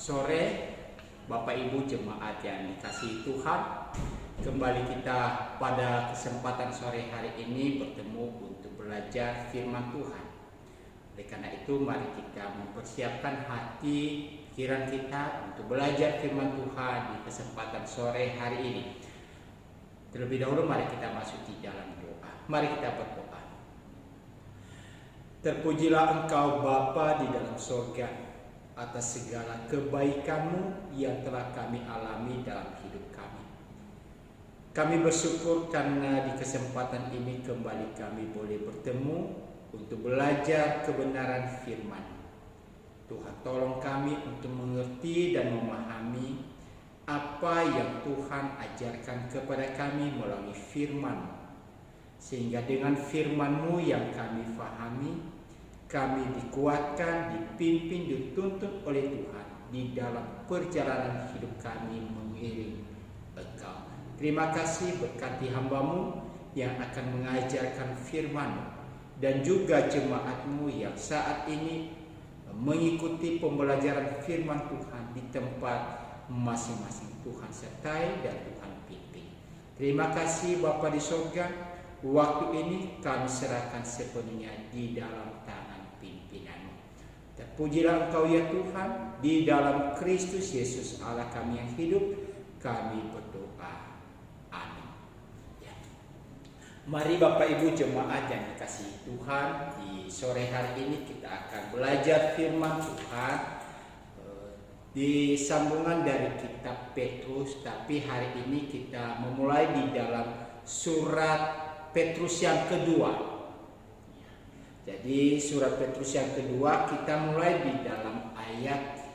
sore, Bapak Ibu jemaat yang dikasihi Tuhan. Kembali kita pada kesempatan sore hari ini bertemu untuk belajar firman Tuhan. Oleh karena itu mari kita mempersiapkan hati pikiran kita untuk belajar firman Tuhan di kesempatan sore hari ini. Terlebih dahulu mari kita masuk di dalam doa. Mari kita berdoa. Terpujilah Engkau Bapa di dalam surga atas segala kebaikan-Mu yang telah kami alami dalam hidup kami. Kami bersyukur karena di kesempatan ini kembali kami boleh bertemu untuk belajar kebenaran firman. Tuhan tolong kami untuk mengerti dan memahami apa yang Tuhan ajarkan kepada kami melalui firman, sehingga dengan firman-Mu yang kami fahami, kami dikuatkan, dipimpin, dituntun oleh Tuhan di dalam perjalanan hidup kami mengiring Engkau. Terima kasih berkati hamba-Mu yang akan mengajarkan firman-Mu dan juga jemaat-Mu yang saat ini mengikuti pembelajaran firman Tuhan di tempat masing-masing. Tuhan sertai dan Tuhan pimpin. Terima kasih Bapa di surga. Waktu ini kami serahkan sepenuhnya di dalam tangan pimpinan-Mu. Terpujilah Engkau ya Tuhan, di dalam Kristus Yesus Allah kami yang hidup, kami berdoa. Amin. Ya. Mari Bapak Ibu jemaat yang dikasihi Tuhan, di sore hari ini kita akan belajar firman Tuhan di sambungan dari kitab Petrus, tapi hari ini kita memulai di dalam surat Petrus yang kedua. Jadi surat Petrus yang kedua kita mulai di dalam ayat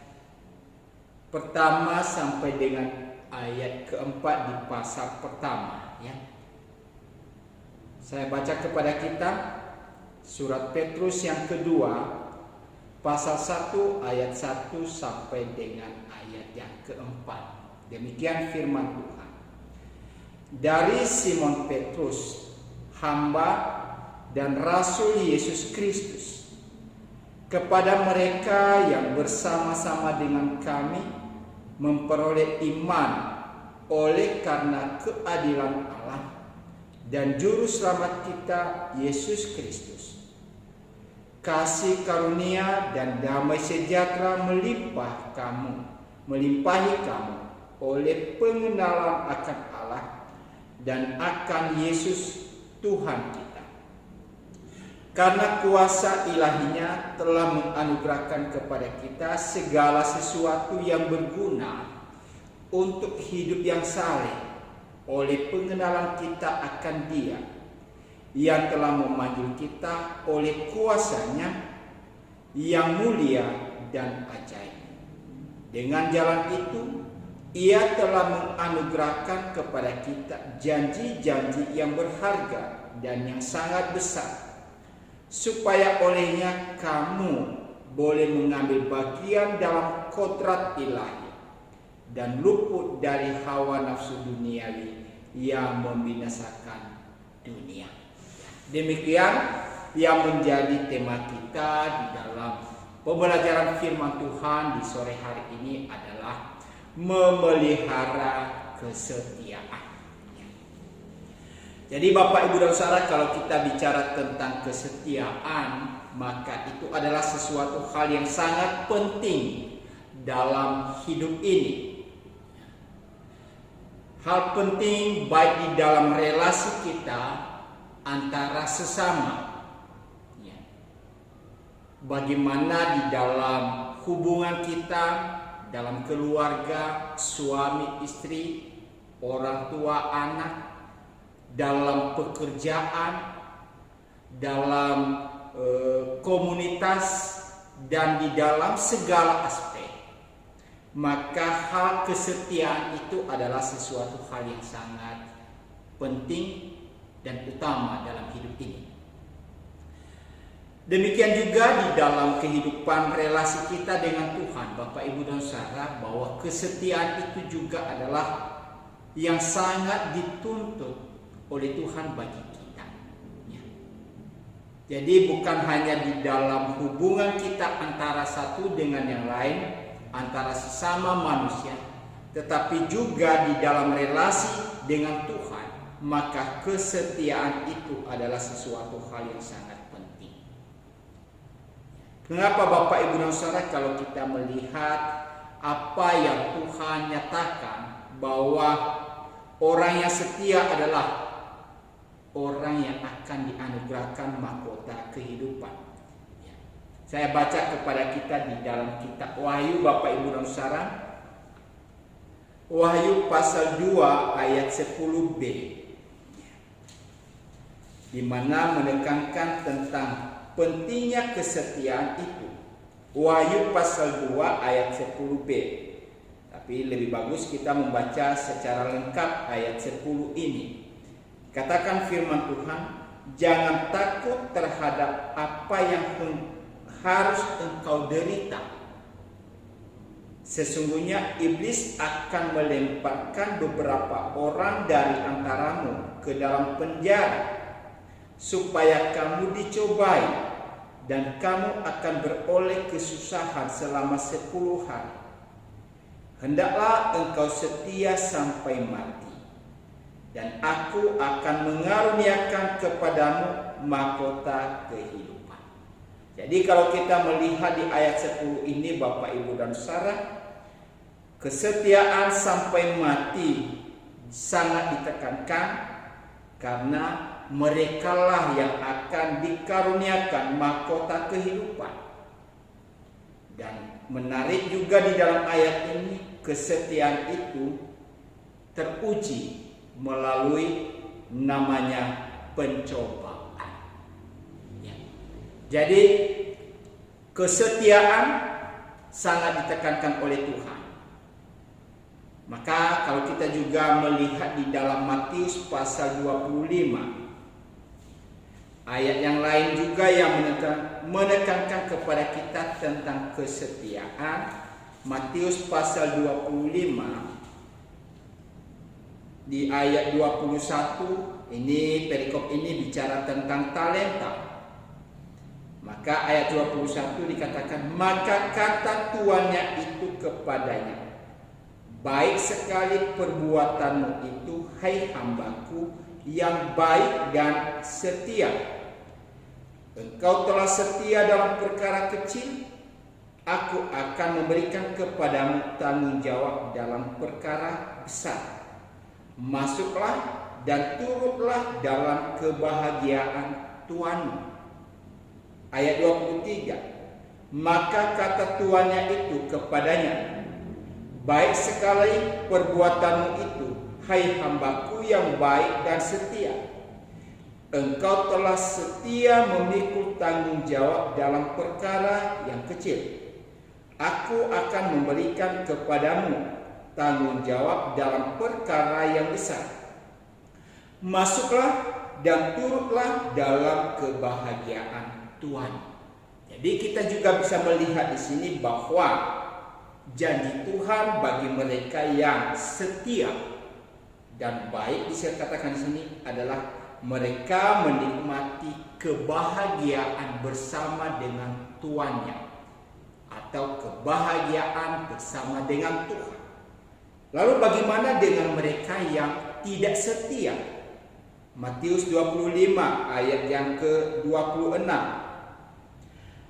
pertama sampai dengan ayat keempat di pasal pertama. Ya. Saya baca kepada kita surat Petrus yang kedua pasal 1 ayat 1 sampai dengan ayat yang keempat. Demikian firman Tuhan. Dari Simon Petrus, hamba dan Rasul Yesus Kristus, kepada mereka yang bersama-sama dengan kami memperoleh iman oleh karena keadilan Allah dan Juru Selamat kita Yesus Kristus. Kasih karunia dan damai sejahtera melimpahi kamu oleh pengenalan akan Allah dan akan Yesus Tuhan kita. Karena kuasa ilahinya telah menganugerahkan kepada kita segala sesuatu yang berguna untuk hidup yang saleh oleh pengenalan kita akan Dia yang telah memanggil kita oleh kuasanya yang mulia dan ajaib. Dengan jalan itu, Ia telah menganugerahkan kepada kita janji-janji yang berharga dan yang sangat besar, supaya olehnya kamu boleh mengambil bagian dalam kodrat ilahi dan luput dari hawa nafsu duniawi yang membinasakan dunia. Demikian yang menjadi tema kita di dalam pembelajaran firman Tuhan di sore hari ini adalah memelihara kesetiaan. Jadi Bapak Ibu dan Saudara, kalau kita bicara tentang kesetiaan, maka itu adalah sesuatu hal yang sangat penting dalam hidup ini. Hal penting baik di dalam relasi kita antara sesama. Bagaimana di dalam hubungan kita, dalam keluarga, suami, istri, orang tua, anak, dalam pekerjaan, dalam komunitas, dan di dalam segala aspek. Maka hal kesetiaan itu adalah sesuatu hal yang sangat penting dan utama dalam hidup ini. Demikian juga di dalam kehidupan relasi kita dengan Tuhan, Bapak Ibu dan Saudara, bahwa kesetiaan itu juga adalah yang sangat dituntut oleh Tuhan bagi kita. Jadi bukan hanya di dalam hubungan kita antara satu dengan yang lain, antara sesama manusia, tetapi juga di dalam relasi dengan Tuhan, maka kesetiaan itu adalah sesuatu hal yang sangat penting. Kenapa Bapak Ibu dan Saudara, kalau kita melihat apa yang Tuhan nyatakan bahwa orang yang setia adalah orang yang akan dianugerahkan mahkota kehidupan. Saya baca kepada kita di dalam kitab Wahyu Bapak Ibu dan Saudara. Wahyu pasal 2 ayat 10b. Di mana menekankan tentang pentingnya kesetiaan itu. Wahyu pasal 2 ayat 10b. Tapi lebih bagus kita membaca secara lengkap ayat 10 ini. Katakan firman Tuhan, jangan takut terhadap apa yang harus engkau derita. Sesungguhnya iblis akan melemparkan beberapa orang dari antaramu ke dalam penjara, supaya kamu dicobai, dan kamu akan beroleh kesusahan selama 10 hari. Hendaklah engkau setia sampai mati, dan aku akan mengaruniakan kepadamu mahkota kehidupan. Jadi kalau kita melihat di ayat 10 ini Bapak Ibu dan Saudara, kesetiaan sampai mati sangat ditekankan, karena merekalah yang akan dikaruniakan mahkota kehidupan. Dan menarik juga di dalam ayat ini, kesetiaan itu teruji melalui namanya pencobaan. Ya. Jadi kesetiaan sangat ditekankan oleh Tuhan. Maka kalau kita juga melihat di dalam Matius pasal 25, ayat yang lain juga yang menekankan kepada kita tentang kesetiaan. Matius pasal 25 di ayat 21, ini perikop ini bicara tentang talenta. Maka ayat 21 dikatakan, maka kata tuannya itu kepadanya, baik sekali perbuatanmu itu, hai hambaku yang baik dan setia. Engkau telah setia dalam perkara kecil, aku akan memberikan kepadamu tanggung jawab dalam perkara besar. Masuklah dan turutlah dalam kebahagiaan Tuanmu. Ayat 23, maka kata tuannya itu kepadanya, baik sekali perbuatanmu itu, hai hambaku yang baik dan setia. Engkau telah setia memikul tanggung jawab dalam perkara yang kecil. Aku akan memberikan kepadamu tanggung jawab dalam perkara yang besar. Masuklah dan turutlah dalam kebahagiaan Tuhan. Jadi kita juga bisa melihat di sini bahwa janji Tuhan bagi mereka yang setia dan baik, bisa katakan di sini adalah mereka menikmati kebahagiaan bersama dengan tuannya, atau kebahagiaan bersama dengan Tuhan. Lalu bagaimana dengan mereka yang tidak setia? Matius 25 ayat yang ke-26.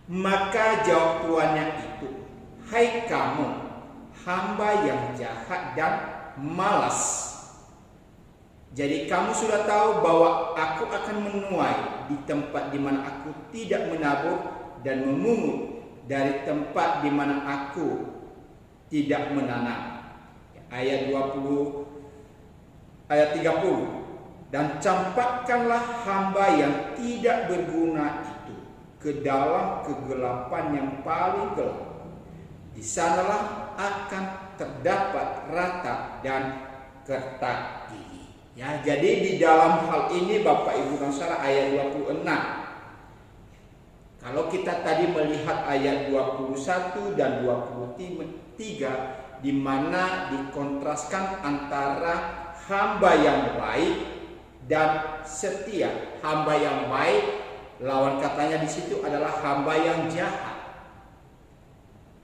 Maka jawab tuannya itu, hai kamu hamba yang jahat dan malas. Jadi kamu sudah tahu bahwa aku akan menuai di tempat di mana aku tidak menabur, dan memungut dari tempat di mana aku tidak menanam. Ayat 20, ayat 30. Dan campakkanlah hamba yang tidak berguna itu ke dalam kegelapan yang paling gelap. Di sanalah akan terdapat ratap dan kertak gigi. Ya, jadi di dalam hal ini Bapak Ibu dan Saudara, ayat 26. Kalau kita tadi melihat ayat 21 dan 23, di mana dikontraskan antara hamba yang baik dan setia. Hamba yang baik, lawan katanya di situ adalah hamba yang jahat.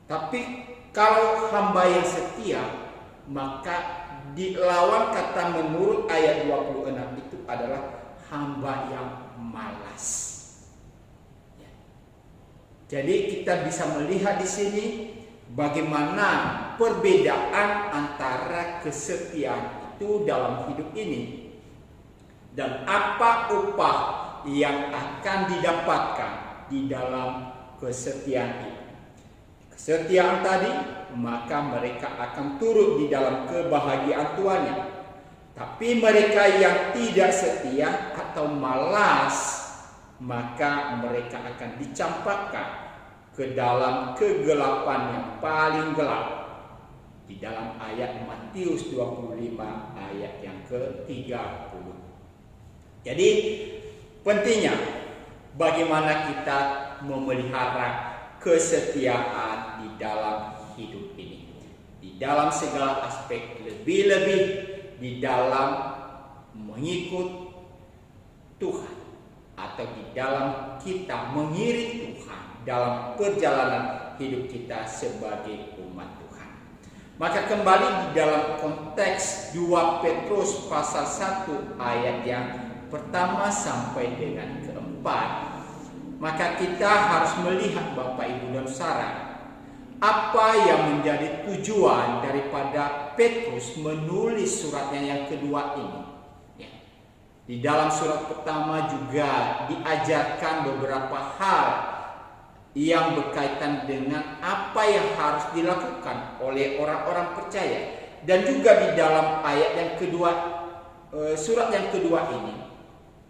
Tapi Kalau hamba yang setia, maka dilawan kata menurut ayat 26 itu adalah hamba yang malas. Ya. Jadi kita bisa melihat di sini bagaimana perbedaan antara kesetiaan itu dalam hidup ini dan apa upah yang akan didapatkan di dalam kesetiaan itu. Kesetiaan tadi, maka mereka akan turut di dalam kebahagiaan tuannya. Tapi mereka yang tidak setia atau malas, maka mereka akan dicampakkan ke dalam kegelapan yang paling gelap. Di dalam ayat Matius 25 ayat yang ke-30. Jadi pentingnya bagaimana kita memelihara kesetiaan di dalam hidup ini, di dalam segala aspek, lebih-lebih di dalam mengikut Tuhan atau di dalam kita mengiring Tuhan dalam perjalanan hidup kita sebagai umat Tuhan. Maka kembali di dalam konteks 2 Petrus pasal 1 ayat yang pertama sampai dengan keempat, maka kita harus melihat Bapak Ibu dan Saudara, apa yang menjadi tujuan daripada Petrus menulis suratnya yang kedua ini. Ya. Di dalam surat pertama juga diajarkan beberapa hal yang berkaitan dengan apa yang harus dilakukan oleh orang-orang percaya. Dan juga di dalam ayat yang kedua, surat yang kedua ini,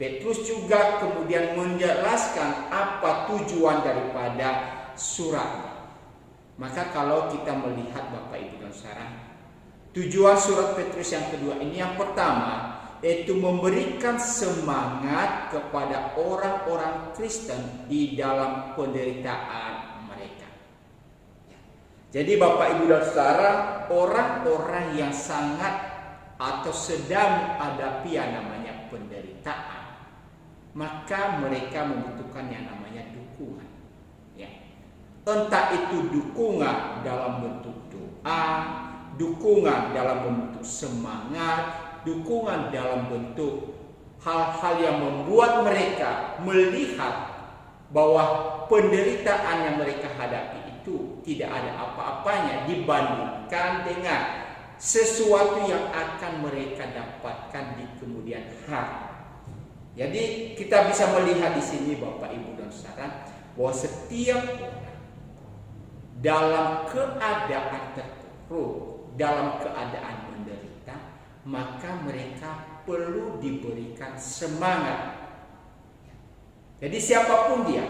Petrus juga kemudian menjelaskan apa tujuan daripada suratnya. Maka kalau kita melihat Bapak Ibu dan Saudara, tujuan surat Petrus yang kedua ini yang pertama yaitu memberikan semangat kepada orang-orang Kristen di dalam penderitaan mereka. Jadi Bapak Ibu dan Saudara, orang-orang yang sangat atau sedang menghadapi yang namanya penderitaan, maka mereka membutuhkan yang namanya dukungan. Ya. Entah itu dukungan dalam bentuk doa, dukungan dalam bentuk semangat, dukungan dalam bentuk hal-hal yang membuat mereka melihat bahwa penderitaan yang mereka hadapi itu tidak ada apa-apanya dibandingkan dengan sesuatu yang akan mereka dapatkan di kemudian hari. Jadi kita bisa melihat di sini Bapak Ibu dan Saudara bahwa setiap orang dalam keadaan terpuruk, dalam keadaan menderita, maka mereka perlu diberikan semangat. Jadi siapapun dia,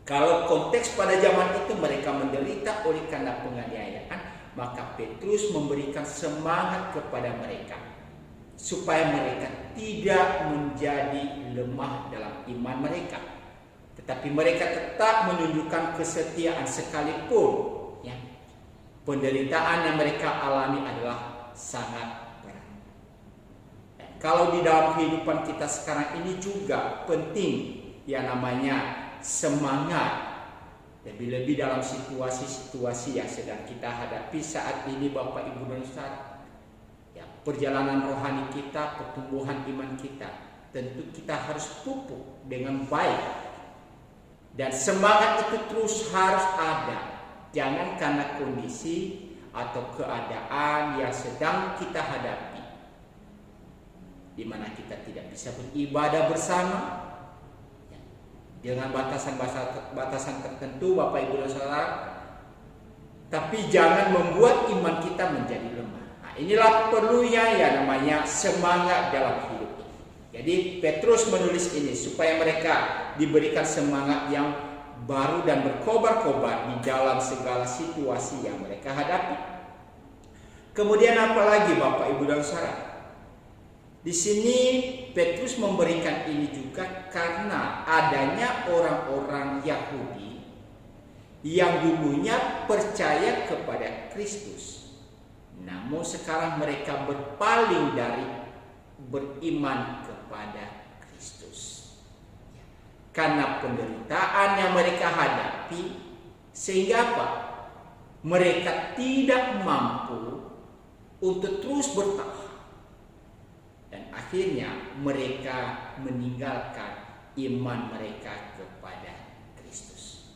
kalau konteks pada zaman itu mereka menderita oleh karena penganiayaan, maka Petrus memberikan semangat kepada mereka supaya mereka tidak menjadi lemah dalam iman mereka, tetapi mereka tetap menunjukkan kesetiaan sekalipun ya, penderitaan yang mereka alami adalah sangat berat. Kalau di dalam kehidupan kita sekarang ini juga penting yang namanya semangat, lebih-lebih dalam situasi-situasi yang sedang kita hadapi saat ini Bapak Ibu dan Saudara. Perjalanan rohani kita, pertumbuhan iman kita, tentu kita harus pupuk dengan baik. Dan semangat itu terus harus ada. Jangan karena kondisi atau keadaan yang sedang kita hadapi, di mana kita tidak bisa beribadah bersama, dengan batasan tertentu Bapak Ibu dan Saudara, tapi jangan membuat iman kita menjadi lemah. Inilah perlunya yang namanya semangat dalam hidup. Jadi Petrus menulis ini supaya mereka diberikan semangat yang baru dan berkobar-kobar di dalam segala situasi yang mereka hadapi. Kemudian apalagi Bapak Ibu dan Saudara? Di sini Petrus memberikan ini juga karena adanya orang-orang Yahudi yang dulunya percaya kepada Kristus. Namun sekarang mereka berpaling dari beriman kepada Kristus. Karena penderitaan yang mereka hadapi, sehingga apa? mereka tidak mampu untuk terus bertahan, dan akhirnya mereka meninggalkan iman mereka kepada Kristus.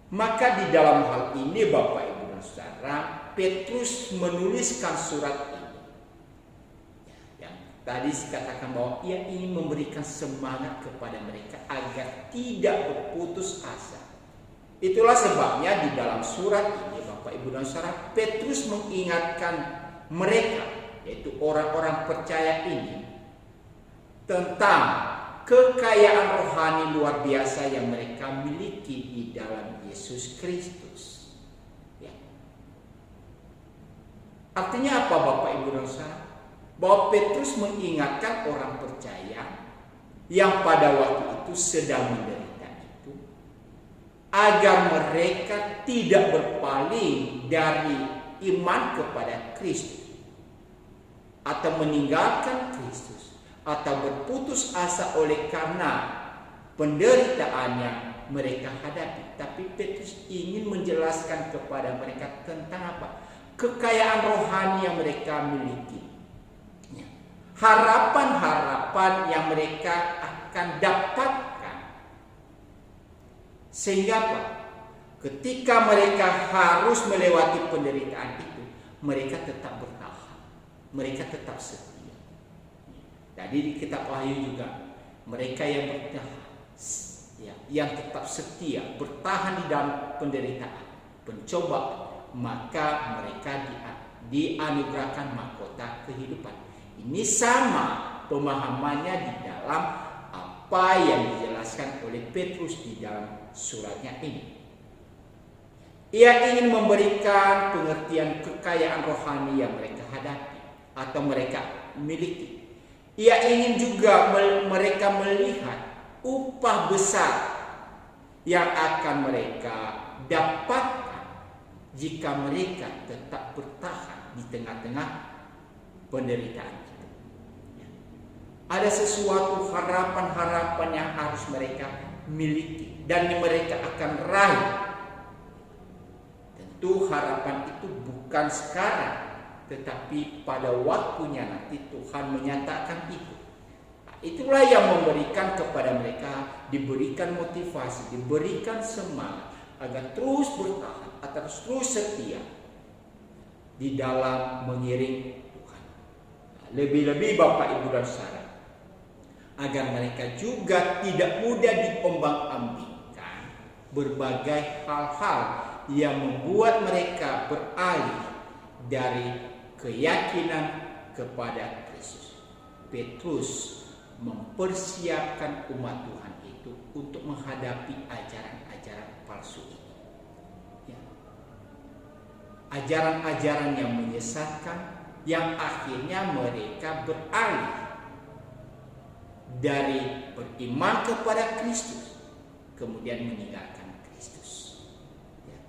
Maka di dalam hal ini Bapak Ibu dan Saudara, Petrus menuliskan surat ini. Yang tadi dikatakan bahwa ia ingin memberikan semangat kepada mereka agar tidak berputus asa. Itulah sebabnya di dalam surat ini Bapak Ibu dan Saudara, Petrus mengingatkan mereka, yaitu orang-orang percaya ini, tentang kekayaan rohani luar biasa yang mereka miliki di dalam Yesus Kristus. Ya. Artinya apa Bapak Ibu dan Saudara? Bahwa Petrus mengingatkan orang percaya yang pada waktu itu sedang menderita itu, agar mereka tidak berpaling dari iman kepada Kristus, atau meninggalkan Kristus, atau berputus asa oleh karena penderitaan yang mereka hadapi. Tapi Petrus ingin menjelaskan kepada mereka tentang apa? Kekayaan rohani yang mereka miliki, harapan-harapan yang mereka akan dapatkan. Sehingga apa? Ketika mereka harus melewati penderitaan itu, mereka tetap bertahan, mereka tetap setia. Jadi di kitab Wahyu juga, mereka yang bertahan, ya, yang tetap setia, bertahan di dalam penderitaan, pencobaan, maka mereka dianugerahkan mahkota kehidupan. Ini sama pemahamannya di dalam apa yang dijelaskan oleh Petrus di dalam suratnya ini. Ia ingin memberikan pengertian kekayaan rohani yang mereka hadapi atau mereka miliki. Ia ingin juga mereka melihat upah besar yang akan mereka dapatkan jika mereka tetap bertahan di tengah-tengah penderitaan itu. Ada sesuatu harapan-harapan yang harus mereka miliki dan mereka akan raih. Tentu harapan itu bukan sekarang, tetapi pada waktunya nanti Tuhan menyatakan itu. Itulah yang memberikan kepada mereka, diberikan motivasi, diberikan semangat agar terus bertahan atau terus setia di dalam mengiring Tuhan. Lebih-lebih Bapak Ibu dan Saudara, agar mereka juga tidak mudah diombang-ambingkan berbagai hal-hal yang membuat mereka beralih dari keyakinan kepada Kristus. Petrus mempersiapkan umat Tuhan itu untuk menghadapi ajaran-ajaran palsu ini. Ya. Ajaran-ajaran yang menyesatkan, yang akhirnya mereka beralih dari beriman kepada Kristus, kemudian meninggalkan Kristus. Ya.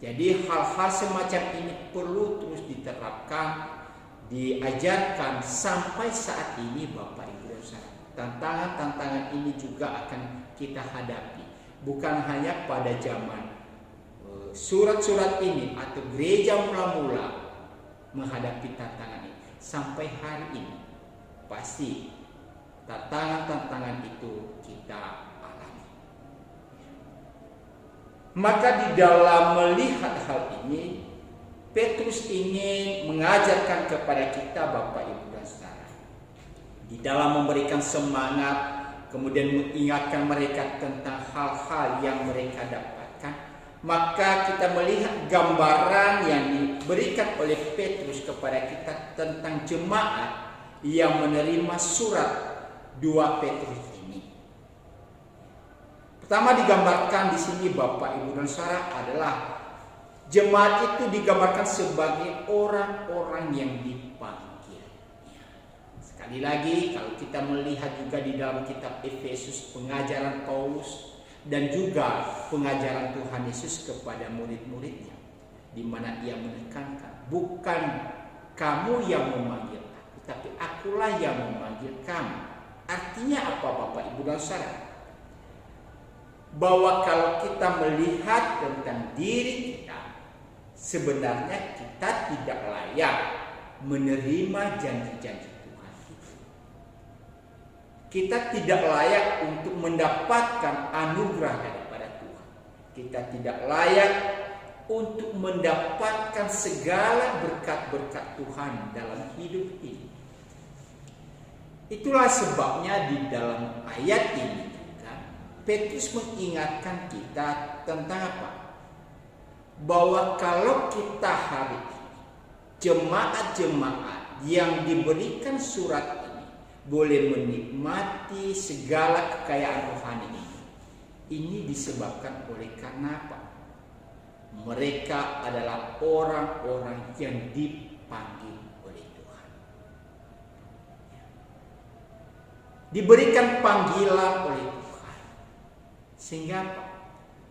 Jadi hal-hal semacam ini perlu terus diterapkan, diajarkan sampai saat ini Bapak Ibu dan Saudara. Tantangan-tantangan ini juga akan kita hadapi, bukan hanya pada zaman surat-surat ini atau gereja mula-mula menghadapi tantangan ini. Sampai hari ini pasti tantangan-tantangan itu kita alami. Maka di dalam melihat hal ini, Petrus ingin mengajarkan kepada kita Bapak Ibu dan Saudara, di dalam memberikan semangat, kemudian mengingatkan mereka tentang hal-hal yang mereka dapatkan. Maka kita melihat gambaran yang diberikan oleh Petrus kepada kita tentang jemaat yang menerima surat 2 Petrus ini. Pertama digambarkan di sini Bapak Ibu dan Saudara adalah jemaat itu digambarkan sebagai orang-orang yang dipanggil. Sekali lagi kalau kita melihat juga di dalam kitab Efesus, pengajaran Paulus dan juga pengajaran Tuhan Yesus kepada murid-muridnya, di mana ia menekankan, bukan kamu yang memanggil aku, tapi akulah yang memanggil kamu. Artinya apa Bapak Ibu dan Saudara? Bahwa kalau kita melihat tentang diri kita, sebenarnya kita tidak layak menerima janji-janji Tuhan. Kita tidak layak untuk mendapatkan anugerah daripada Tuhan. Kita tidak layak untuk mendapatkan segala berkat-berkat Tuhan dalam hidup ini. Itulah sebabnya di dalam ayat ini juga Petrus mengingatkan kita tentang apa? Bahwa kalau kita hari ini, jemaat-jemaat yang diberikan surat ini boleh menikmati segala kekayaan rohani ini disebabkan oleh karena apa? Mereka adalah orang-orang yang dipanggil oleh Tuhan. Diberikan panggilan oleh Tuhan. Sehingga apa?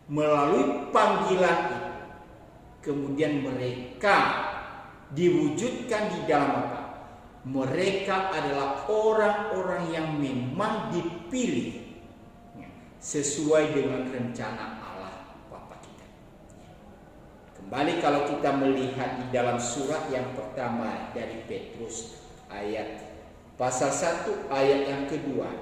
Melalui panggilan itu, kemudian mereka diwujudkan di dalam apa? Mereka adalah orang-orang yang memang dipilih sesuai dengan rencana Allah Bapa kita. Kembali kalau kita melihat di dalam surat yang pertama dari Petrus ayat pasal 1 ayat yang kedua.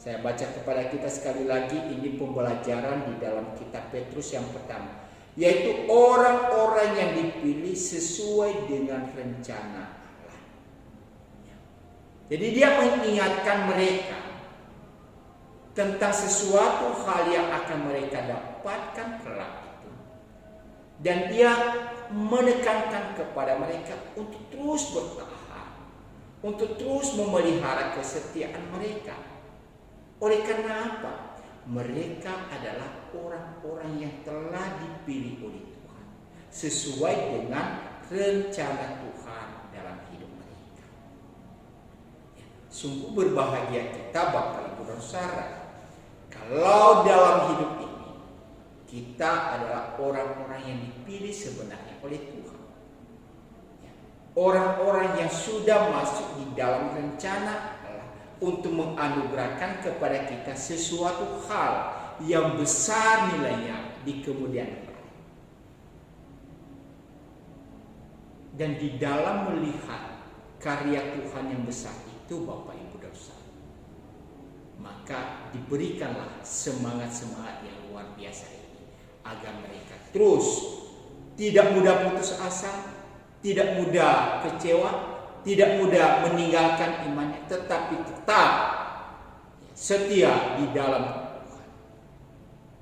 Saya baca kepada kita sekali lagi, ini pembelajaran di dalam kitab Petrus yang pertama, yaitu orang-orang yang dipilih sesuai dengan rencana Allah. Jadi dia mengingatkan mereka tentang sesuatu hal yang akan mereka dapatkan kelak itu. Dan dia menekankan kepada mereka untuk terus bertahan, untuk terus memelihara kesetiaan mereka. Oleh karena apa? Mereka adalah orang-orang yang telah dipilih oleh Tuhan sesuai dengan rencana Tuhan dalam hidup mereka. Sungguh berbahagia kita Bapak Ibu dan Saudara, kalau dalam hidup ini kita adalah orang-orang yang dipilih sebenarnya oleh Tuhan. Orang-orang yang sudah masuk di dalam rencana Allah untuk menganugerahkan kepada kita sesuatu hal yang besar nilainya di kemudian hari. Dan di dalam melihat karya Tuhan yang besar itu Bapak Ibu dan Saudara, maka diberikanlah semangat-semangat yang luar biasa ini agar mereka terus tidak mudah putus asa, tidak mudah kecewa, tidak mudah meninggalkan imannya, tetapi tetap setia di dalam Tuhan.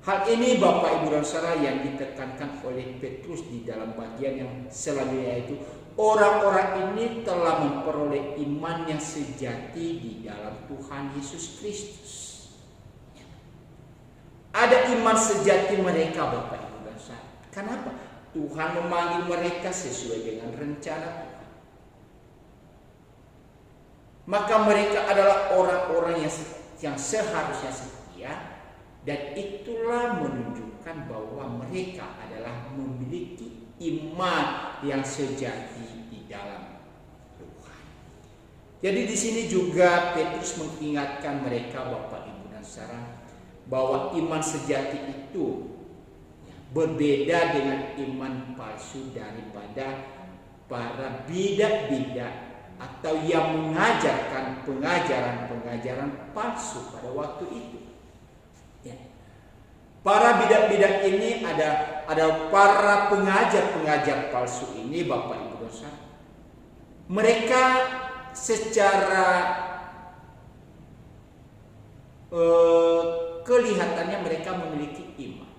Hal ini Bapak Ibu dan Saudara yang ditekankan oleh Petrus di dalam bagian yang selanjutnya, itu orang-orang ini telah memperoleh iman yang sejati di dalam Tuhan Yesus Kristus. Ada iman sejati mereka Bapak Ibu dan Saudara. Kenapa? Tuhan memanggil mereka sesuai dengan rencana Tuhan. Maka mereka adalah orang-orang yang seharusnya setia, dan itulah menunjukkan bahwa mereka adalah memiliki iman yang sejati di dalam Tuhan. Jadi di sini juga Petrus mengingatkan mereka Bapak Ibu dan Saudara bahwa iman sejati itu berbeda dengan iman palsu daripada para bidat-bidat atau yang mengajarkan pengajaran-pengajaran palsu pada waktu itu. Ya. Para bidat-bidat ini ada para pengajar-pengajar palsu ini Bapak Ibu dosa. Mereka secara kelihatannya mereka memiliki iman.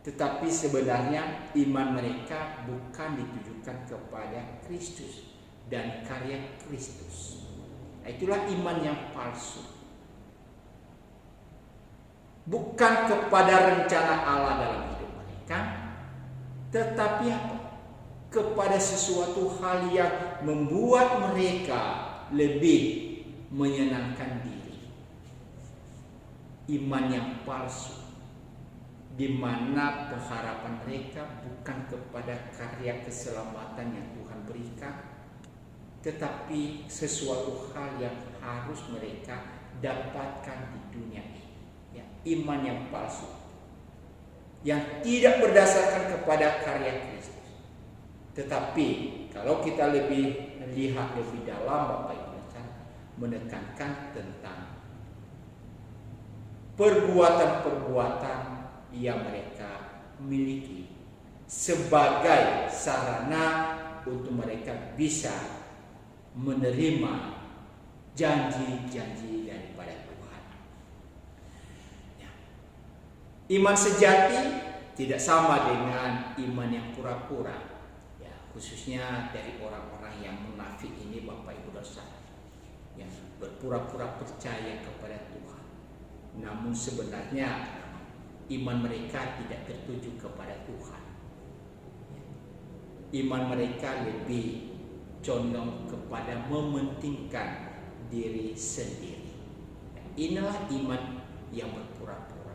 Tetapi sebenarnya iman mereka bukan ditujukan kepada Kristus dan karya Kristus. Itulah iman yang palsu. Bukan kepada rencana Allah dalam hidup mereka, tetapi apa? Kepada sesuatu hal yang membuat mereka lebih menyenangkan diri. Iman yang palsu, di mana pengharapan mereka bukan kepada karya keselamatan yang Tuhan berikan, tetapi sesuatu hal yang harus mereka dapatkan di dunia ini. Ya, iman yang palsu. yang tidak berdasarkan kepada karya Kristus. Tetapi kalau kita lebih lihat lebih dalam, Bapak Ibu, menekankan tentang perbuatan-perbuatan yang mereka miliki sebagai sarana untuk mereka bisa menerima janji-janji daripada Tuhan. Ya. Iman sejati tidak sama dengan iman yang pura-pura, ya, khususnya dari orang-orang yang munafik ini, Bapak Ibu dosa, yang berpura-pura percaya kepada Tuhan, namun sebenarnya iman mereka tidak tertuju kepada Tuhan. Iman mereka lebih condong kepada mementingkan diri sendiri. Inilah iman yang berpura-pura.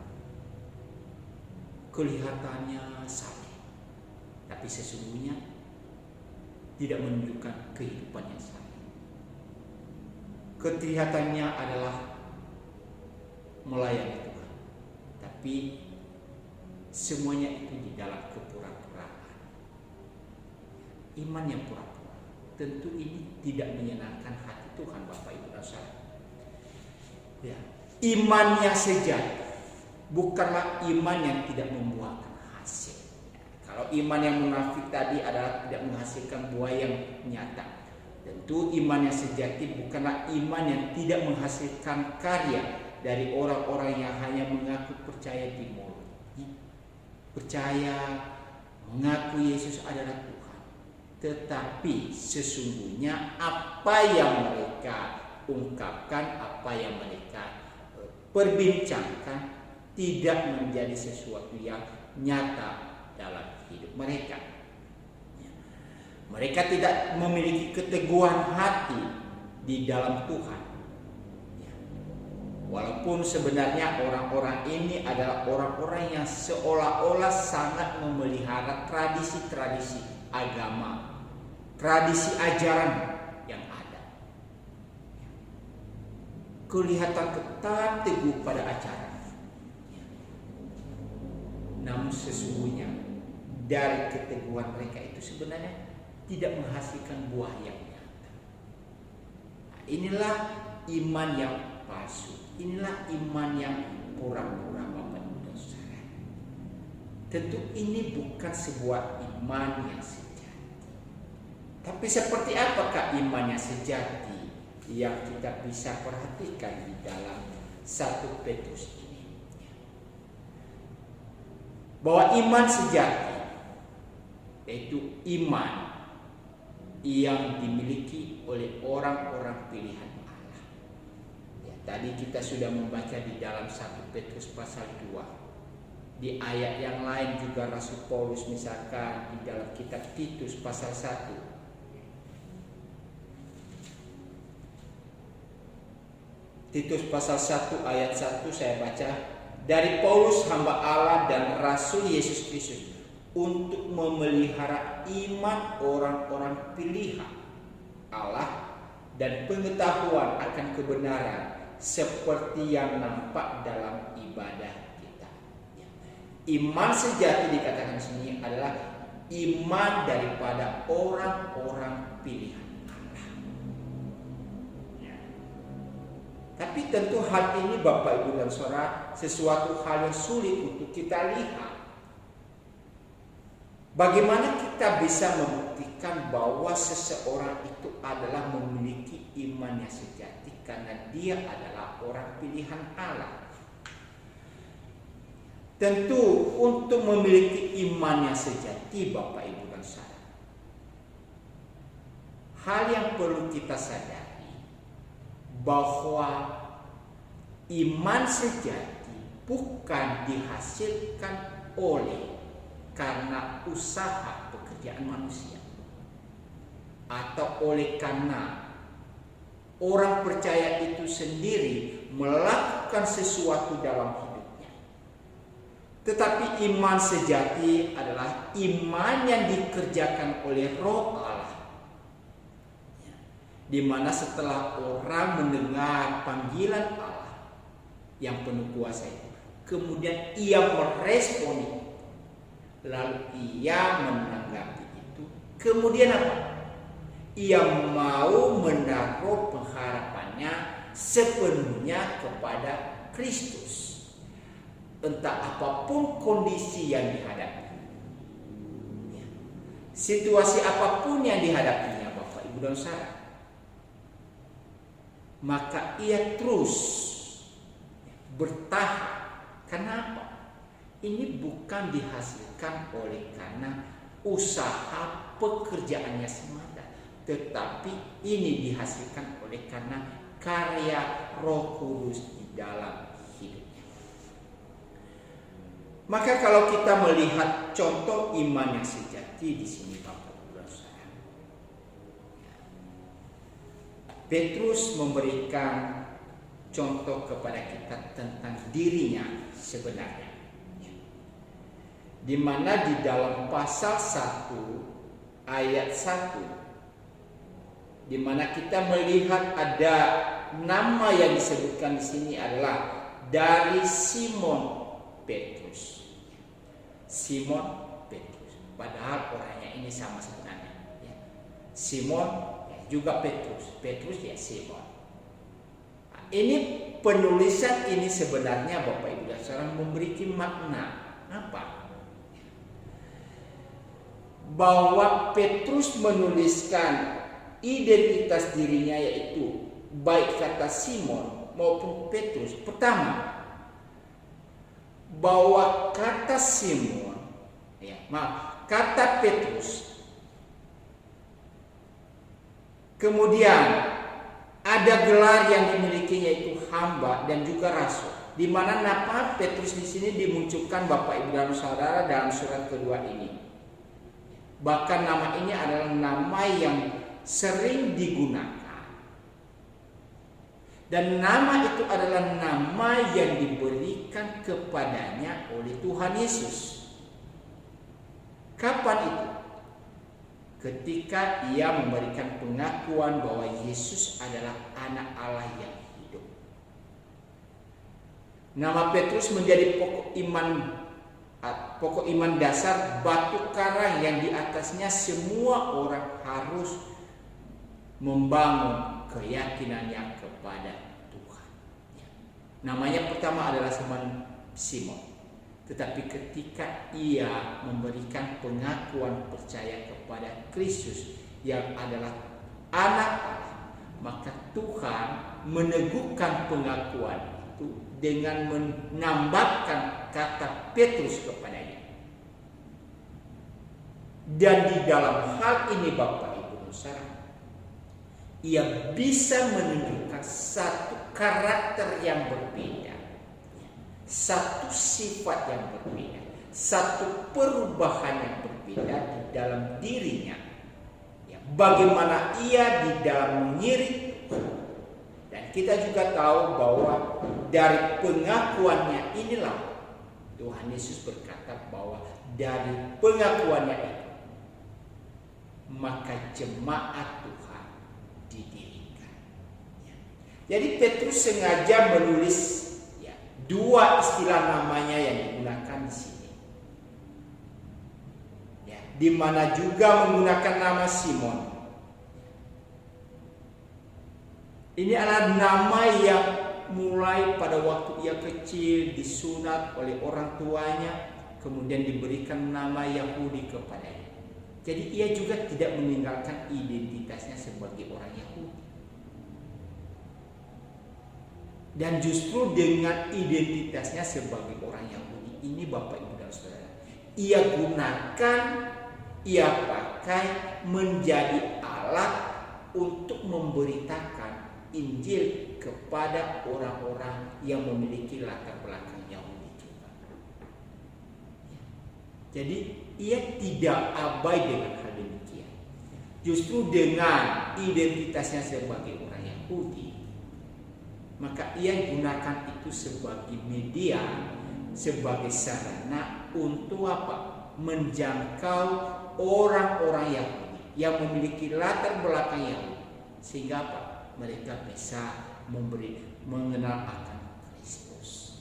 Kelihatannya saleh, tapi sesungguhnya tidak menunjukkan kehidupan yang saleh. Kelihatannya adalah melayani Tuhan, tapi semuanya itu di dalam kepura-puraan. Iman yang pura-pura, tentu ini tidak menyenangkan hati Tuhan, Bapak Ibu dan Saudara. Ya, iman yang sejati bukanlah iman yang tidak membuahkan hasil. Kalau iman yang munafik tadi adalah tidak menghasilkan buah yang nyata, tentu iman yang sejati bukanlah iman yang tidak menghasilkan karya dari orang-orang yang hanya mengaku percaya di mulut, percaya mengaku Yesus adalah Tuhan, tetapi sesungguhnya apa yang mereka ungkapkan, apa yang mereka perbincangkan tidak menjadi sesuatu yang nyata dalam hidup mereka. Mereka tidak memiliki keteguhan hati di dalam Tuhan. Walaupun sebenarnya orang-orang ini adalah orang-orang yang seolah-olah sangat memelihara tradisi-tradisi agama, tradisi ajaran yang ada. Kelihatan tetap teguh pada ajaran. Namun sesungguhnya dari keteguhan mereka itu sebenarnya tidak menghasilkan buah yang nyata. Inilah iman yang palsu. Inilah iman yang pura-pura, Bapak Ibu dan Saudara. Tentu ini bukan sebuah iman yang sejati. Tapi seperti apakah iman yang sejati yang kita bisa perhatikan di dalam 1 Petrus ini? Bahwa iman sejati yaitu iman yang dimiliki oleh orang-orang pilihan Allah. Ya, tadi kita sudah membaca di dalam 1 Petrus pasal 2. Di ayat yang lain juga Rasul Paulus, misalkan di dalam kitab Titus pasal 1. Titus pasal 1 ayat 1 saya baca, dari Paulus hamba Allah dan Rasul Yesus Kristus untuk memelihara iman orang-orang pilihan Allah dan pengetahuan akan kebenaran seperti yang nampak dalam ibadah kita. Iman sejati dikatakan sini adalah iman daripada orang-orang pilihan Allah. Tapi tentu hal ini, Bapak Ibu dan Saudara, sesuatu hal yang sulit untuk kita lihat. Bagaimana kita bisa membuktikan bahwa seseorang itu adalah memiliki iman yang sejati karena dia adalah orang pilihan Allah? Tentu untuk memiliki iman yang sejati, Bapak Ibu dan Saudara, hal yang perlu kita sadari bahwa iman sejati bukan dihasilkan oleh karena usaha pekerjaan manusia atau oleh karena orang percaya itu sendiri melakukan sesuatu dalam hidupnya. Tetapi iman sejati adalah iman yang dikerjakan oleh Roh Allah, di mana setelah orang mendengar panggilan Allah yang penuh kuasa itu, kemudian ia meresponi Lalu ia menanggapi itu. Kemudian apa? Ia mau menaruh pengharapannya sepenuhnya kepada Kristus. Entah apapun kondisi yang dihadapi, situasi apapun yang dihadapinya Bapak Ibu dan Saudara, maka ia terus bertahan. Kenapa? Ini bukan dihasilkan oleh karena usaha pekerjaannya semata, tetapi ini dihasilkan oleh karena karya Roh Kudus di dalam hidupnya. Maka kalau kita melihat contoh iman yang sejati di sini Bapak Ibu dan Saudara, Petrus memberikan contoh kepada kita tentang dirinya sebenarnya, di mana di dalam pasal 1 ayat 1, di mana kita melihat ada nama yang disebutkan di sini adalah dari Simon Petrus. Simon Petrus, padahal orangnya ini sama sebenarnya. Simon juga Petrus, Petrus ya Simon. Ini penulisan ini sebenarnya Bapak Ibu dan Saudara memberikan makna apa? Bahwa Petrus menuliskan identitas dirinya, yaitu baik kata Simon maupun Petrus. Pertama, bahwa kata Simon, kata Petrus, kemudian ada gelar yang dimilikinya, yaitu hamba dan juga rasul. Di mana nama Petrus di sini dimunculkan Bapak Ibu dan Saudara dalam surat kedua ini. Bahkan nama ini adalah nama yang sering digunakan. Dan nama itu adalah nama yang diberikan kepadanya oleh Tuhan Yesus. Kapan itu? Ketika ia memberikan pengakuan bahwa Yesus adalah anak Allah yang hidup. Nama Petrus menjadi pokok iman dasar, batu karang yang di atasnya semua orang harus membangun keyakinannya kepada Tuhan. Namanya pertama adalah Simon. Tetapi ketika ia memberikan pengakuan percaya kepada Kristus yang adalah anak Allah, maka Tuhan meneguhkan pengakuan itu dengan menambahkan kata Petrus kepadanya. Dan di dalam hal ini Bapak Ibu Saudara, ia bisa menunjukkan satu karakter yang berbeda, satu sifat yang berbeda, satu perubahan yang berbeda di dalam dirinya. Bagaimana ia di dalam mengiring Tuhan. Dan kita juga tahu bahwa dari pengakuannya inilah Tuhan Yesus berkata bahwa dari pengakuannya itu maka jemaat Tuhan didirikan. Jadi Petrus sengaja menulis dua istilah namanya yang digunakan di sini. Di mana juga menggunakan nama Simon. Ini adalah nama yang mulai pada waktu ia kecil disunat oleh orang tuanya, kemudian diberikan nama Yahudi kepadanya. Jadi ia juga tidak meninggalkan identitasnya sebagai orang Yahudi. Dan justru dengan identitasnya sebagai orang Yahudi ini Bapak Ibu dan Saudara, ia gunakan, ia pakai menjadi alat untuk memberitakan Injil kepada orang-orang yang memiliki latar belakang Yahudi juga. Jadi ia tidak abai dengan hal demikian. Justru dengan identitasnya sebagai orang Yahudi, maka ia gunakan itu sebagai media, sebagai sarana untuk apa? Menjangkau orang-orang Yahudi yang memiliki latar belakang Yahudi, sehingga apa? Mereka bisa mengenal akan Kristus.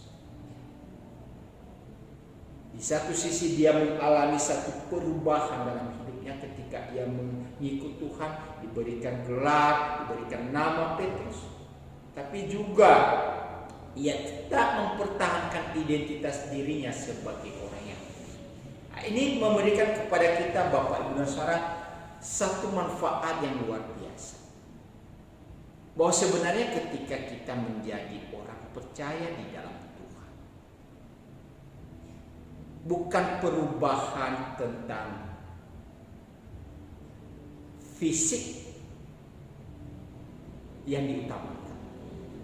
Di satu sisi dia mengalami satu perubahan dalam hidupnya ketika ia mengikut Tuhan, diberikan gelar, diberikan nama Petrus. Tapi juga ia tetap mempertahankan identitas dirinya sebagai orang Yahudi. Nah, ini memberikan kepada kita, Bapak Ibu dan Saudara, satu manfaat yang luar biasa. Bahwa sebenarnya ketika kita menjadi orang percaya di dalam Tuhan, bukan perubahan tentang fisik yang diutamakan,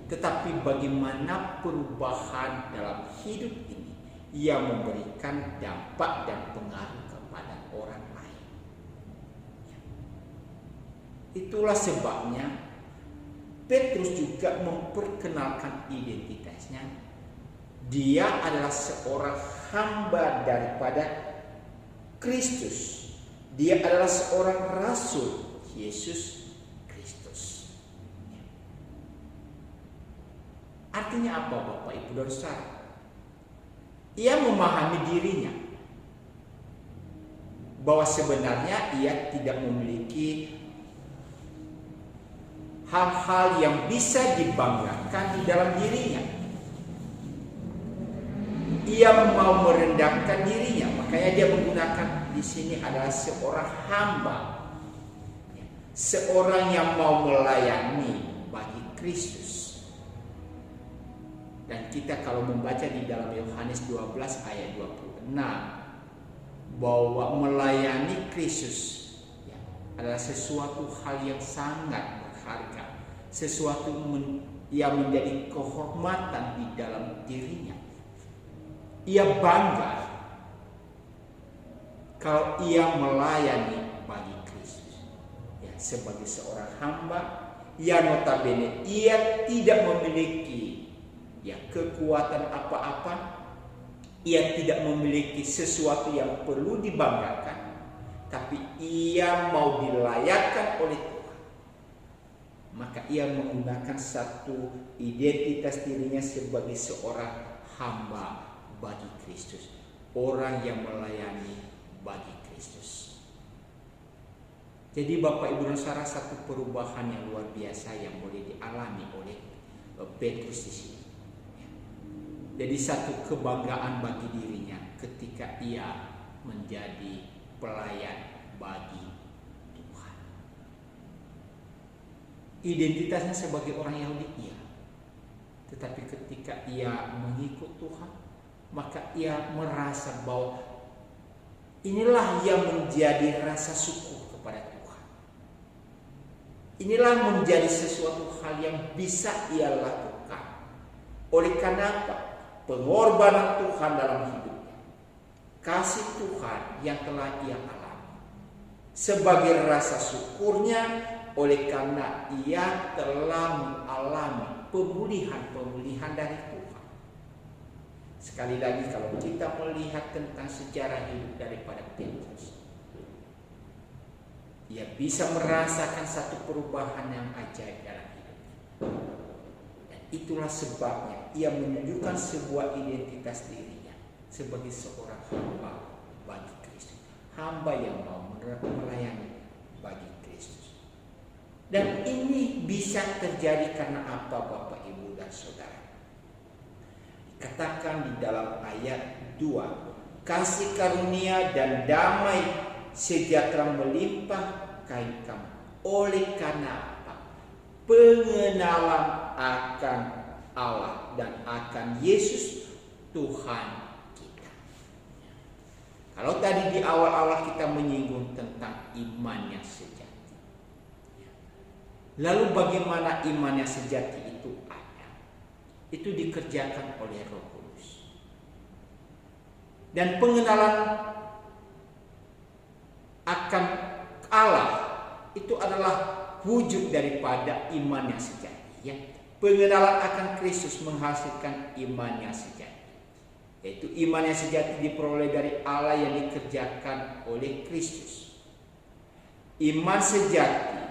tetapi bagaimana perubahan dalam hidup ini yang memberikan dampak dan pengaruh kepada orang lain. Itulah sebabnya Petrus juga memperkenalkan identitasnya. Dia adalah seorang hamba daripada Kristus. Dia adalah seorang rasul Yesus Kristus. Artinya apa, Bapak Ibu dan Saudara? Ia memahami dirinya bahwa sebenarnya ia tidak memiliki hal-hal yang bisa dibanggakan di dalam dirinya. Ia mau merendahkan dirinya, makanya dia menggunakan di sini adalah seorang hamba, seorang yang mau melayani bagi Kristus. Dan kita kalau membaca di dalam Yohanes 12 ayat 26 bahwa melayani Kristus adalah sesuatu hal yang sangat berharga, sesuatu yang menjadi kehormatan di dalam dirinya. Ia bangga kalau ia melayani bagi Kristus. Sebagai seorang hamba, notabene ia tidak memiliki kekuatan apa-apa, ia tidak memiliki sesuatu yang perlu dibanggakan, tapi ia mau dilayakkan oleh Tuhan. Maka ia menggunakan satu identitas dirinya sebagai seorang hamba bagi Kristus, orang yang melayani bagi Kristus. Jadi Bapak Ibu dan Saudara, satu perubahan yang luar biasa yang boleh dialami oleh Petrus di sini. Jadi satu kebanggaan bagi dirinya ketika ia menjadi pelayan bagi Tuhan. Identitasnya sebagai orang Yahudi, iya. Tetapi ketika ia mengikut Tuhan, maka ia merasa bahwa inilah yang menjadi rasa syukur kepada Tuhan. Inilah menjadi sesuatu hal yang bisa ia lakukan. Oleh karena apa? Pengorbanan Tuhan dalam hidupnya, kasih Tuhan yang telah ia alami, sebagai rasa syukurnya oleh karena ia telah mengalami pemulihan dari Tuhan. Sekali lagi, kalau kita melihat tentang sejarah hidup daripada Petrus, ia bisa merasakan satu perubahan yang ajaib dalam hidupnya. Dan itulah sebabnya ia menunjukkan sebuah identitas dirinya sebagai seorang hamba bagi Kristus, hamba yang mau melayani bagi Kristus. Dan ini bisa terjadi karena apa, Bapak Ibu dan Saudara? Dikatakan di dalam ayat 2, kasih karunia dan damai sejahtera melimpah kain kamu. Oleh karena apa? Pengenalan akan Allah dan akan Yesus Tuhan kita. Kalau tadi di awal-awal kita menyinggung tentang iman yang sejati, lalu bagaimana iman yang sejati itu ada? Itu dikerjakan oleh Roh Kudus. Dan pengenalan akan Allah itu adalah wujud daripada iman yang sejati, Pengenalan akan Kristus menghasilkan iman yang sejati, yaitu iman yang sejati diperoleh dari Allah yang dikerjakan oleh Kristus. Iman sejati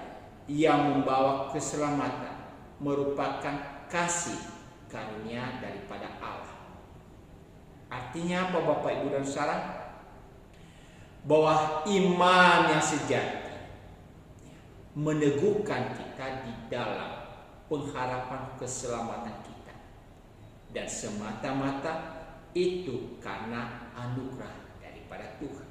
yang membawa keselamatan merupakan kasih karunia daripada Allah. Artinya apa Bapak Ibu dan Saudara? Bahwa iman yang sejati meneguhkan kita di dalam pengharapan keselamatan kita, dan semata-mata itu karena anugerah daripada Tuhan.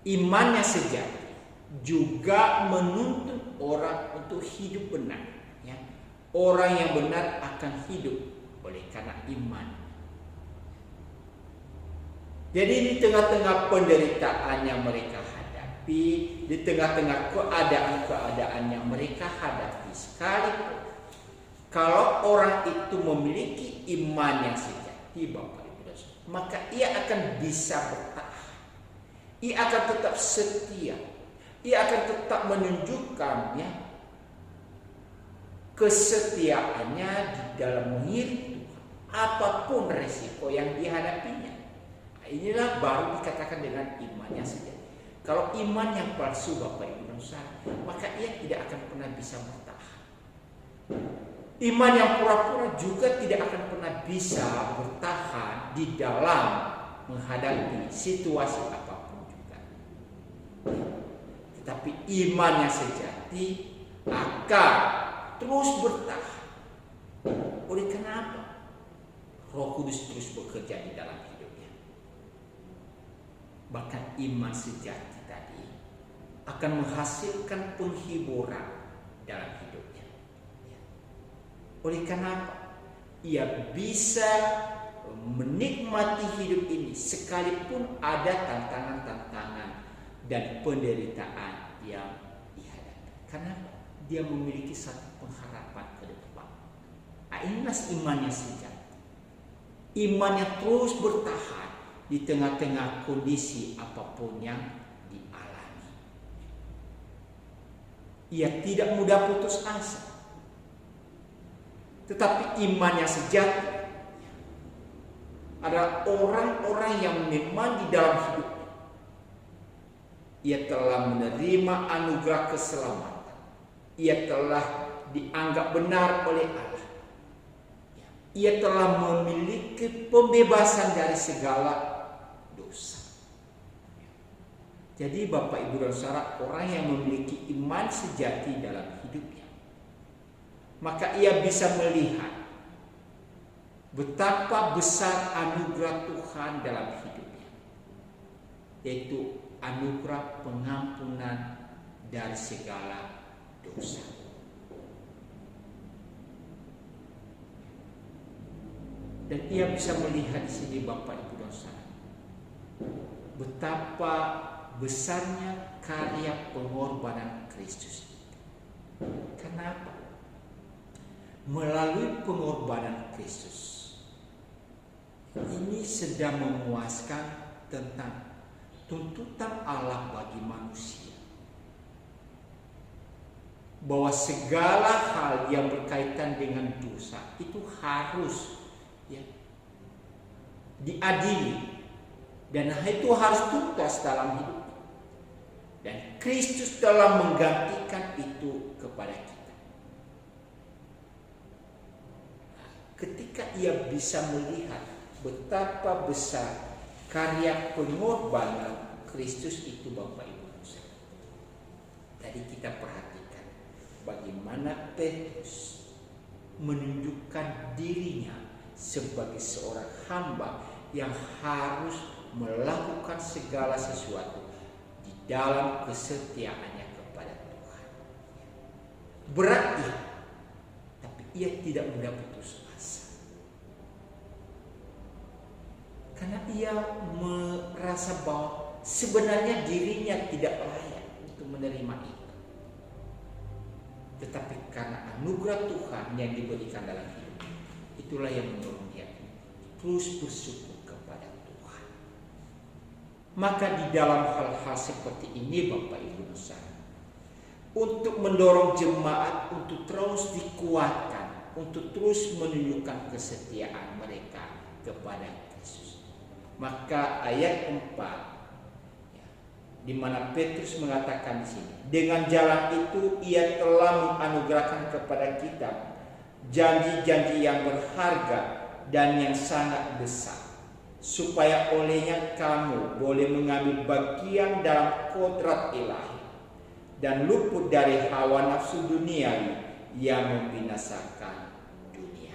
Iman yang sejati juga menuntun orang untuk hidup benar, ya. Orang yang benar akan hidup oleh karena iman. Jadi di tengah-tengah penderitaan yang mereka hadapi, di tengah-tengah keadaan-keadaan yang mereka hadapi, sekalipun kalau orang itu memiliki iman yang sejati, Bapak Ibu dan Saudara, maka ia akan bisa bertahan. Ia akan tetap setia. Ia akan tetap menunjukkan, ya, kesetiaannya di dalam mengiring Tuhan, apapun resiko yang dihadapinya. Inilah baru dikatakan dengan iman yang sejati. Kalau iman yang palsu, Bapak Ibu dan Saudara, maka ia tidak akan pernah bisa bertahan. Iman yang pura-pura juga tidak akan pernah bisa bertahan di dalam menghadapi situasi apapun juga. Tetapi iman yang sejati akan terus bertahan. Oleh kenapa? Roh Kudus terus bekerja di dalam hidupnya. Bahkan iman sejati tadi akan menghasilkan penghiburan dalam hidupnya. Oleh karena apa? Ia bisa menikmati hidup ini sekalipun ada tantangan-tantangan dan penderitaan yang dihadapi. Karena dia memiliki satu pengharapan ke depan. Inilah iman yang sejati. Iman yang terus bertahan di tengah-tengah kondisi apapun yang dialami. Ia tidak mudah putus asa. Tetapi iman yang sejati adalah orang-orang yang memang di dalam hidupnya ia telah menerima anugerah keselamatan. Ia telah dianggap benar oleh Allah. Ia telah memiliki pembebasan dari segala dosa. Jadi Bapak Ibu dan Saudara, orang yang memiliki iman sejati dalam hidupnya, maka ia bisa melihat betapa besar anugerah Tuhan dalam hidupnya, yaitu anugerah pengampunan dari segala dosa. Dan ia bisa melihat di sini Bapak Ibu dan Saudara, betapa besarnya karya pengorbanan Kristus. Kenapa? Melalui pengorbanan Kristus ini sedang memuaskan tentang tuntutan Allah bagi manusia, bahwa segala hal yang berkaitan dengan dosa itu harus, ya, diadili, dan itu harus tuntas dalam hidup. Dan Kristus telah menggantikan itu kepada kita. Ketika ia bisa melihat betapa besar karya pengorbanan Kristus itu, Bapak Ibu, tadi kita perhatikan bagaimana Petrus menunjukkan dirinya sebagai seorang hamba yang harus melakukan segala sesuatu di dalam kesetiaannya kepada Tuhan. Berat ia, tapi ia tidak mudah putus asa. Karena ia merasa bahwa sebenarnya dirinya tidak layak untuk menerima itu. Tetapi karena anugerah Tuhan yang diberikan dalam hidup, itulah yang mendorong dia terus bersyukur kepada Tuhan. Maka di dalam hal-hal seperti ini, Bapak Ibu Saudara, untuk mendorong jemaat untuk terus dikuatkan, untuk terus menunjukkan kesetiaan mereka kepada Yesus. Maka ayat 4, ya, di mana Petrus mengatakan di sini, dengan jalan itu ia telah menganugerahkan kepada kita janji-janji yang berharga dan yang sangat besar, supaya olehnya kamu boleh mengambil bagian dalam kodrat ilahi dan luput dari hawa nafsu duniawi yang membinasakan dunia.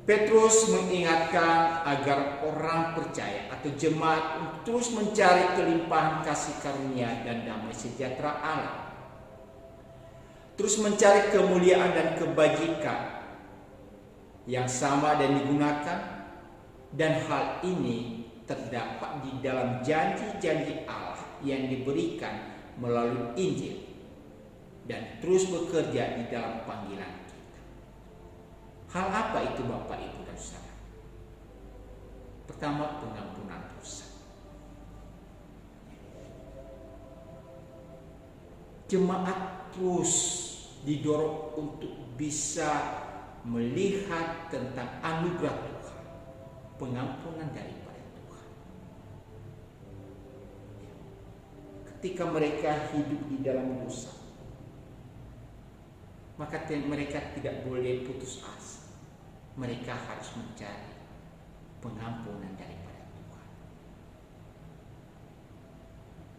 Petrus mengingatkan agar orang percaya atau jemaat terus mencari kelimpahan kasih karunia dan damai sejahtera Allah, terus mencari kemuliaan dan kebajikan yang sama dan digunakan, dan hal ini terdapat di dalam janji-janji Allah yang diberikan melalui Injil dan terus bekerja di dalam panggilan kita. Hal apa itu Bapak, Ibu, dan Saudara? Pertama, pengampunan dosa. Jemaat terus didorong untuk bisa melihat tentang anugerah Tuhan, pengampunan daripada Tuhan. Ketika mereka hidup di dalam dosa, maka mereka tidak boleh putus asa. Mereka harus mencari pengampunan daripada Tuhan.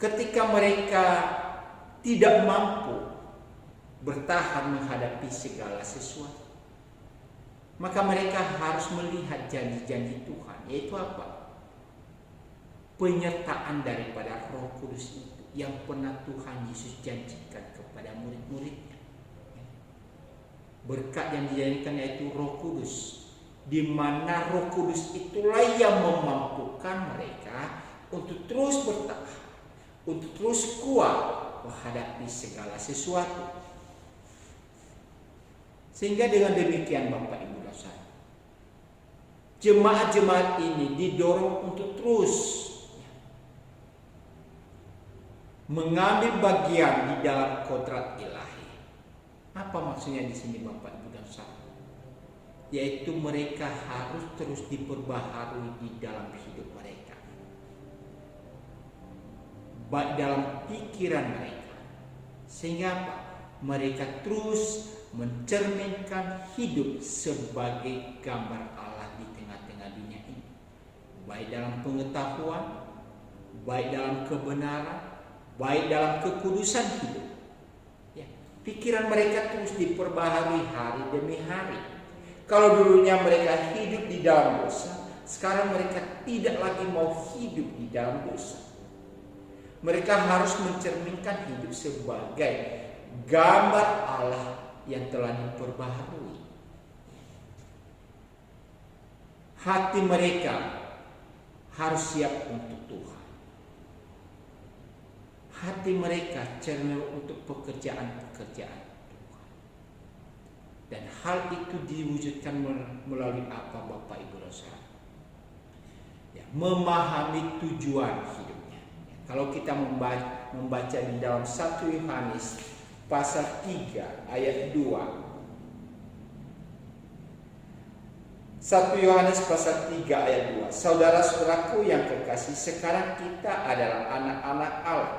Ketika mereka tidak mampu bertahan menghadapi segala sesuatu, maka mereka harus melihat janji-janji Tuhan, yaitu apa? Penyertaan daripada Roh Kudus itu yang pernah Tuhan Yesus janjikan kepada murid-muridnya. Berkat yang dijanjikan yaitu Roh Kudus, di mana Roh Kudus itulah yang memampukan mereka untuk terus bertahan, untuk terus kuat menghadapi segala sesuatu. Sehingga dengan demikian Bapak, Ibu, dan Saudara, jemaat-jemaat ini didorong untuk terus mengambil bagian di dalam kodrat ilahi. Apa maksudnya di sini Bapak, Ibu, dan Saudara? Yaitu mereka harus terus diperbaharui di dalam hidup mereka, baik dalam pikiran mereka, sehingga apa? Mereka terus mencerminkan hidup sebagai gambar Allah di tengah-tengah dunia ini, baik dalam pengetahuan, baik dalam kebenaran, baik dalam kekudusan hidup. Ya, pikiran mereka terus diperbaharui hari demi hari. Kalau dulunya mereka hidup di dalam dosa, sekarang mereka tidak lagi mau hidup di dalam dosa. Mereka harus mencerminkan hidup sebagai gambar Allah yang telah diperbaharui. Hati mereka harus siap untuk Tuhan. Hati mereka cermin untuk pekerjaan-pekerjaan Tuhan. Dan hal itu diwujudkan melalui apa Bapak, Ibu, dan Saudara? Ya, memahami tujuan hidupnya. Ya, kalau kita membaca di dalam 1 Yohanes pasal 3 ayat 2. 1 Yohanes pasal 3 ayat 2. Saudara-saudaraku yang kekasih, sekarang kita adalah anak-anak Allah,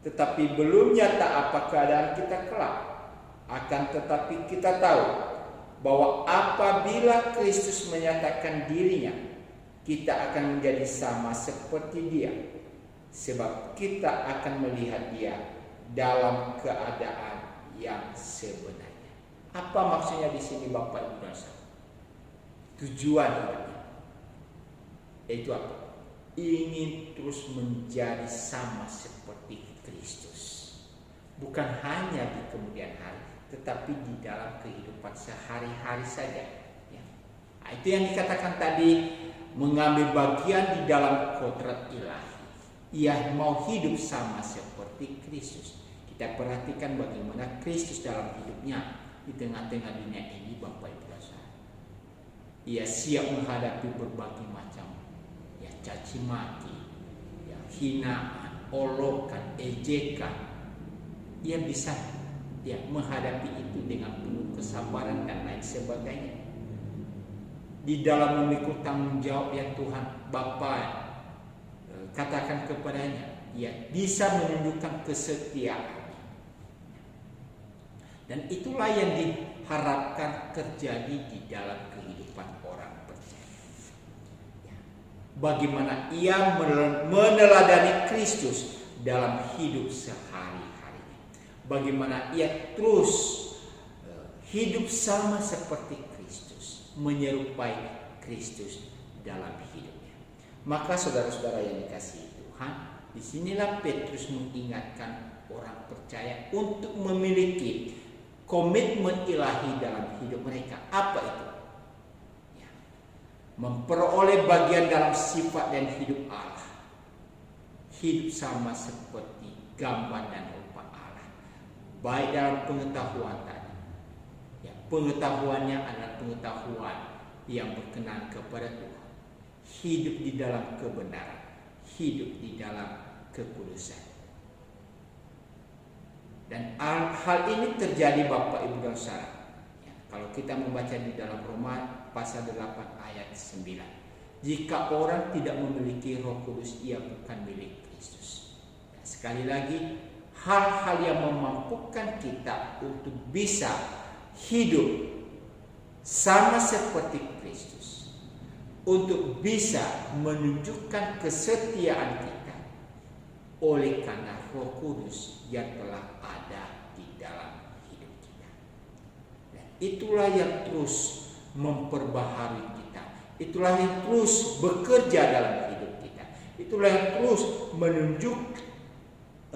tetapi belum nyata apa keadaan kita kelak. Akan tetapi kita tahu bahwa apabila Kristus menyatakan dirinya, kita akan menjadi sama seperti Dia, sebab kita akan melihat Dia dalam keadaan yang sebenarnya. Apa maksudnya di sini Bapak, Ibu, dan Saudara? Tujuan hidupnya yaitu apa? Ingin terus menjadi sama seperti Kristus. Bukan hanya di kemudian hari, tetapi di dalam kehidupan sehari-hari saja. Ya. Nah, itu yang dikatakan tadi, mengambil bagian di dalam kodrat ilahi. Ia mau hidup sama seperti Kristus. Kita perhatikan bagaimana Kristus dalam hidupnya di tengah-tengah dunia ini, Bapak, Ibu, dan Saudara. Ia siap menghadapi berbagai macam ya caci maki, ya hinaan, olokan, ejekan. Ia bisa ya menghadapi itu dengan penuh kesabaran dan lain sebagainya. Di dalam memikul tanggung jawab yang Tuhan Bapa katakan kepadanya, ia bisa menunjukkan kesetiaan. Dan itulah yang harapkan terjadi di dalam kehidupan orang percaya. Bagaimana ia meneladani Kristus dalam hidup sehari-harinya. Bagaimana ia terus hidup sama seperti Kristus, menyerupai Kristus dalam hidupnya. Maka saudara-saudara yang dikasihi Tuhan, disinilah Petrus mengingatkan orang percaya untuk memiliki komitmen ilahi dalam hidup mereka. Apa itu? Ya, memperoleh bagian dalam sifat dan hidup Allah. Hidup sama seperti gambar dan rupa Allah. Baik dalam pengetahuan tadi. Ya, pengetahuannya adalah pengetahuan yang berkenan kepada Tuhan. Hidup di dalam kebenaran. Hidup di dalam kekudusan. Dan hal ini terjadi Bapak Ibu dan Saudara. Ya, kalau kita membaca di dalam Roma pasal 8 ayat 9. Jika orang tidak memiliki Roh Kudus, ia bukan milik Kristus. Ya, sekali lagi, hal-hal yang memampukan kita untuk bisa hidup sama seperti Kristus, untuk bisa menunjukkan kesetiaan kita oleh karena Roh Kudus yang telah ada di dalam hidup kita. Dan itulah yang terus memperbaharui kita. Itulah yang terus bekerja dalam hidup kita. Itulah yang terus menunjuk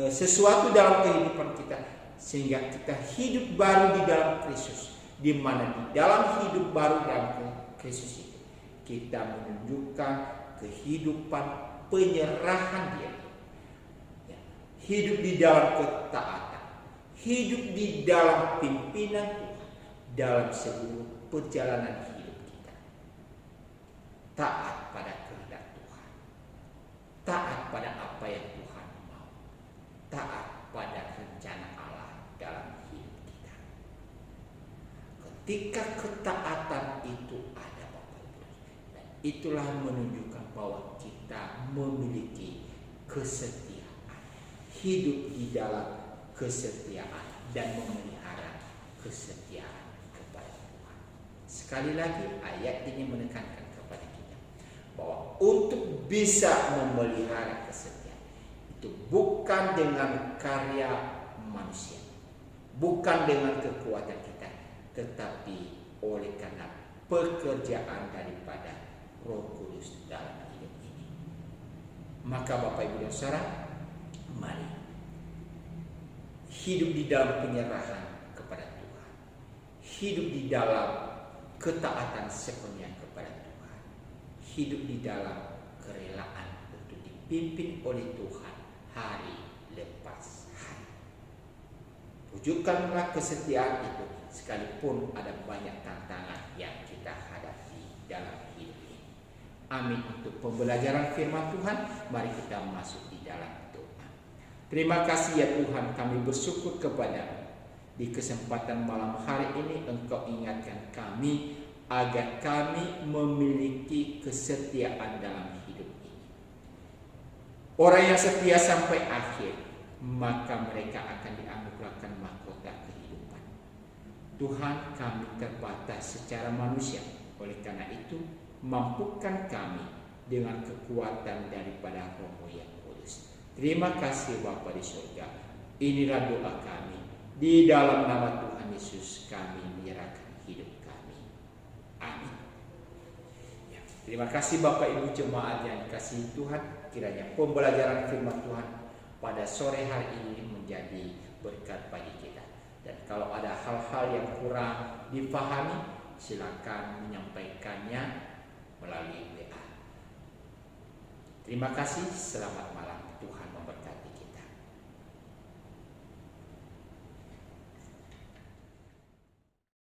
sesuatu dalam kehidupan kita, sehingga kita hidup baru di dalam Kristus. Di mana di dalam hidup baru dalam Kristus itu kita menunjukkan kehidupan penyerahan diri. Hidup di dalam ketaatan, hidup di dalam pimpinan Tuhan dalam seluruh perjalanan hidup kita. Taat pada kehendak Tuhan, taat pada apa yang Tuhan mau, taat pada rencana Allah dalam hidup kita. Ketika ketaatan itu ada, Bapak Ibu, dan itulah menunjukkan bahwa kita memiliki kesetiaan. Hidup di dalam kesetiaan dan memelihara kesetiaan kepada Tuhan. Sekali lagi ayat ini menekankan kepada kita bahwa untuk bisa memelihara kesetiaan itu bukan dengan karya manusia, bukan dengan kekuatan kita, tetapi oleh karena pekerjaan daripada Roh Kudus dalam hidup ini. Maka Bapak Ibu dan Saudara, mari hidup di dalam penyerahan kepada Tuhan, hidup di dalam ketaatan sepenuhnya kepada Tuhan, hidup di dalam kerelaan untuk dipimpin oleh Tuhan hari lepas hari. Wujudkanlah kesetiaan itu sekalipun ada banyak tantangan yang kita hadapi dalam hidup ini. Amin. Untuk pembelajaran firman Tuhan, mari kita masuk di dalam. Terima kasih ya Tuhan, kami bersyukur kepada-Mu. Di kesempatan malam hari ini Engkau ingatkan kami agar kami memiliki kesetiaan dalam hidup ini. Orang yang setia sampai akhir, maka mereka akan dianugerahkan mahkota kehidupan. Tuhan, kami terbatas secara manusia. Oleh karena itu, mampukan kami dengan kekuatan daripada Roh-Mu yang kudus. Terima kasih Bapa di surga. Inilah doa kami. Di dalam nama Tuhan Yesus kami menyerahkan hidup kami. Amin. Ya, terima kasih Bapak Ibu jemaat yang dikasihi Tuhan. Kiranya pembelajaran firman Tuhan pada sore hari ini menjadi berkat bagi kita. Dan kalau ada hal-hal yang kurang dipahami, silakan menyampaikannya melalui WA. Terima kasih. Selamat malam. Tuhan memberkati.